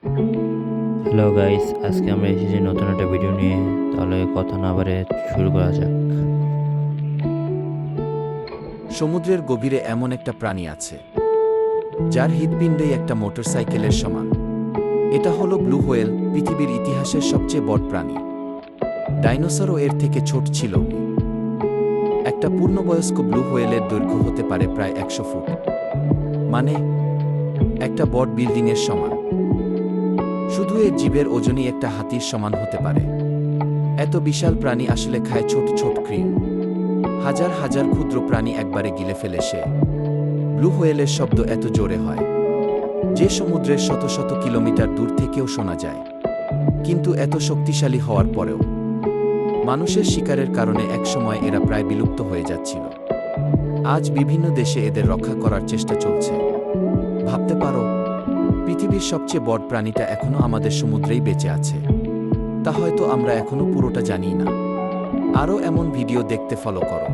Hello guys, আজকে আমরা এসেছি নতুন একটা ভিডিও নিয়ে। তাহলে কথা না বাড়ে শুরু করা যাক। সমুদ্রের গভীরে এমন একটা প্রাণী আছে যার হৃৎপিণ্ডেই একটা মোটরসাইকেলের সমান। এটা হলো ব্লু হোয়েল, পৃথিবীর ইতিহাসের সবচেয়ে বড় প্রাণী। ডাইনোসরও এর থেকে ছোট ছিল। একটা পূর্ণবয়স্ক ব্লু হোয়েলের দৈর্ঘ্য হতে পারে প্রায় ১০০ ফুট, মানে একটা বড় বিল্ডিংয়ের সমান। শুধু এর জীবের ওজনই একটা হাতির সমান হতে পারে। এত বিশাল প্রাণী আসলে খায় ছোট ছোট ক্রিম। হাজার হাজার ক্ষুদ্র প্রাণী একবারে গিলে ফেলে সে। ব্লু হোয়েলের শব্দ এত জোরে হয় যে সমুদ্রের শত শত কিলোমিটার দূর থেকেও শোনা যায়। কিন্তু এত শক্তিশালী হওয়ার পরেও মানুষের শিকারের কারণে একসময় এরা প্রায় বিলুপ্ত হয়ে যাচ্ছিল। আজ বিভিন্ন দেশে এদের রক্ষা করার চেষ্টা চলছে। ভাবতে পারো, পৃথিবীর সবচেয়ে বড় প্রাণীটা এখনো আমাদের সমুদ্রেই বেঁচে আছে। তা হয়তো আমরা এখনো পুরোটা জানি না। আরও এমন ভিডিও দেখতে ফলো করো।